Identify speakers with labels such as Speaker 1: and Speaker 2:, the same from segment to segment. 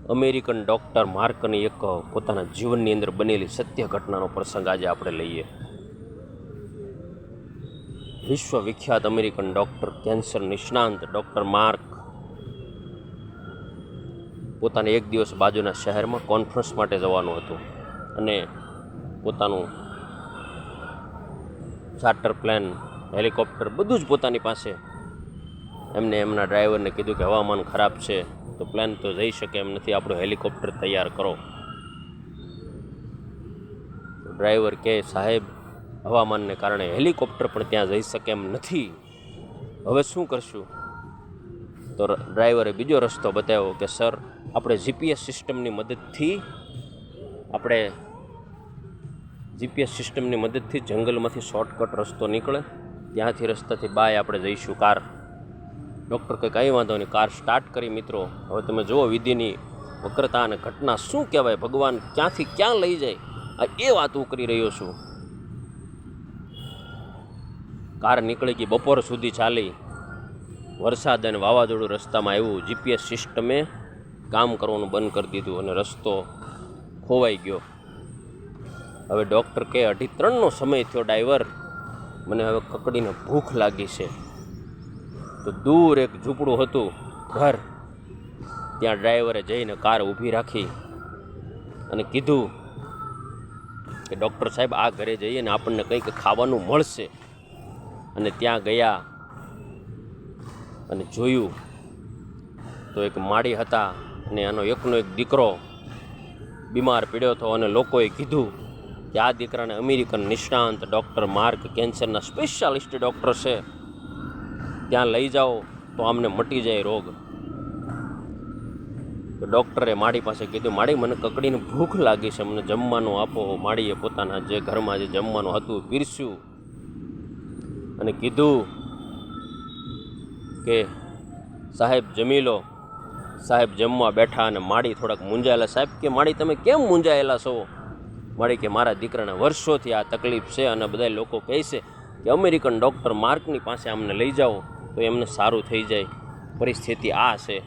Speaker 1: American doctor માર્કની એક પોતાના જીવનની અંદર બનેલી સત્ય ઘટનાનો પ્રસંગ આજે આપણે લઈએ. વિશ્વવિખ્યાત અમેરિકન ડૉક્ટર, કેન્સર નિષ્ણાંત ડૉક્ટર માર્ક પોતાને એક દિવસ બાજુના શહેરમાં કોન્ફરન્સ માટે જવાનું હતું અને પોતાનું ચાર્ટર પ્લેન, હેલિકોપ્ટર બધું જ પોતાની પાસે. એમને એમના ડ્રાઈવરને કીધું કે હવામાન ખરાબ છે તો પ્લેન તો જઈ શકે એમ નથી, આપણું હેલિકોપ્ટર તૈયાર કરો. ડ્રાઈવર કહે, સાહેબ હવામાનને કારણે હેલિકોપ્ટર પણ ત્યાં જઈ શકે એમ નથી, હવે શું કરશું? તો ડ્રાઈવરે બીજો રસ્તો બતાવ્યો કે સર, આપણે જીપીએસ સિસ્ટમની મદદથી જંગલમાંથી શોર્ટકટ રસ્તો નીકળે, ત્યાંથી રસ્તાથી બાય આપણે જઈશું કાર. ડૉક્ટર કંઈ વાંધો નહીં, કાર સ્ટાર્ટ કરી. મિત્રો, હવે તમે જુઓ વિધિની વક્રતા અને ઘટના શું કહેવાય, ભગવાન ક્યાંથી ક્યાં લઈ જાય એ વાત હું કરી રહ્યો છું. કાર નીકળી ગઈ, બપોર સુધી ચાલી. વરસાદ અને વાવાઝોડું રસ્તામાં આવ્યું, જીપીએસ સિસ્ટમે કામ કરવાનું બંધ કરી દીધું અને રસ્તો ખોવાઈ ગયો. હવે ડૉક્ટર કહે, 2:30નો સમય થયો ડ્રાઈવર, મને હવે કકડીને ભૂખ લાગી છે. તો દૂર એક ઝૂંપડું હતું, ઘર, ત્યાં ડ્રાઈવરે જઈને કાર ઊભી રાખી અને કીધું કે ડૉક્ટર સાહેબ, આ ઘરે જઈએ ને આપણને કંઈક ખાવાનું મળશે. અને ત્યાં ગયા અને જોયું તો એક માળી હતા અને આનો એકનો એક દીકરો બીમાર પડ્યો હતો અને લોકોએ કીધું કે આ દીકરાને અમેરિકન નિષ્ણાંત ડૉક્ટર માર્ક, કેન્સરના સ્પેશિયાલિસ્ટ ડૉક્ટર છે, ત્યાં લઈ જાઓ તો આમને મટી જાય રોગ. તો ડૉક્ટરે માળી પાસે કીધું, માળી મને કકડીને ભૂખ લાગી છે, મને જમવાનું આપો. માળીએ પોતાના જે ઘરમાં જે જમવાનું હતું પીરસ્યું અને કીધું કે સાહેબ જમી લો. સાહેબ જમવા બેઠા અને માળી થોડાક મૂંઝાયેલા. સાહેબ કે, માળી તમે કેમ મૂંઝાયેલા છો? માળી કે, મારા દીકરાને વર્ષોથી આ તકલીફ છે અને બધા લોકો કહે છે કે અમેરિકન ડૉક્ટર માર્કની પાસે અમને લઈ જાઓ તો એમને સારું થઈ જાય, પરિસ્થિતિ આ છે.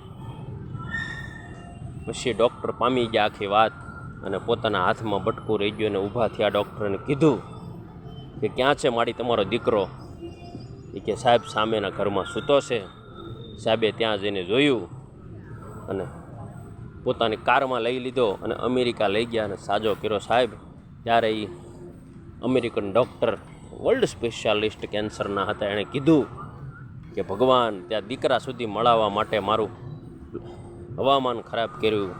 Speaker 1: પછી ડૉક્ટર પામી ગયા આખી વાત અને પોતાના હાથમાં બટકું રહી ગયું અને ઊભા થયા. ડૉક્ટરને કીધું કે ક્યાં છે માળી તમારો દીકરો? એ કે સાહેબ સામેના ઘરમાં સૂતો છે. સાહેબે ત્યાં જઈને જોયું અને પોતાની કારમાં લઈ લીધો અને અમેરિકા લઈ ગયા અને સાજો કર્યો. સાહેબ ત્યારે એ અમેરિકન ડૉક્ટર, વર્લ્ડ સ્પેશિયાલિસ્ટ કેન્સરના હતા, એણે કીધું કે ભગવાન, ત્યાં દીકરા સુધી મળાવવા માટે મારું હવામાન ખરાબ કર્યું,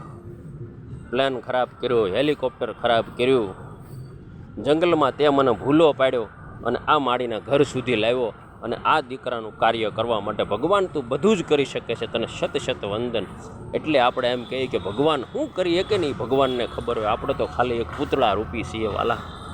Speaker 1: પ્લેન ખરાબ કર્યો, હેલિકોપ્ટર ખરાબ કર્યું, જંગલમાં તે મને ભૂલો પાડ્યો અને આ માળીના ઘર સુધી લાવ્યો અને આ દીકરાનું કાર્ય કરવા માટે ભગવાન તું બધું જ કરી શકે છે, તને શત શત વંદન. એટલે આપણે એમ કહીએ કે ભગવાન શું કરીએ કે નહીં, ભગવાનને ખબર હોય, આપણે તો ખાલી એક પૂતળા રૂપી છીએ વાલા.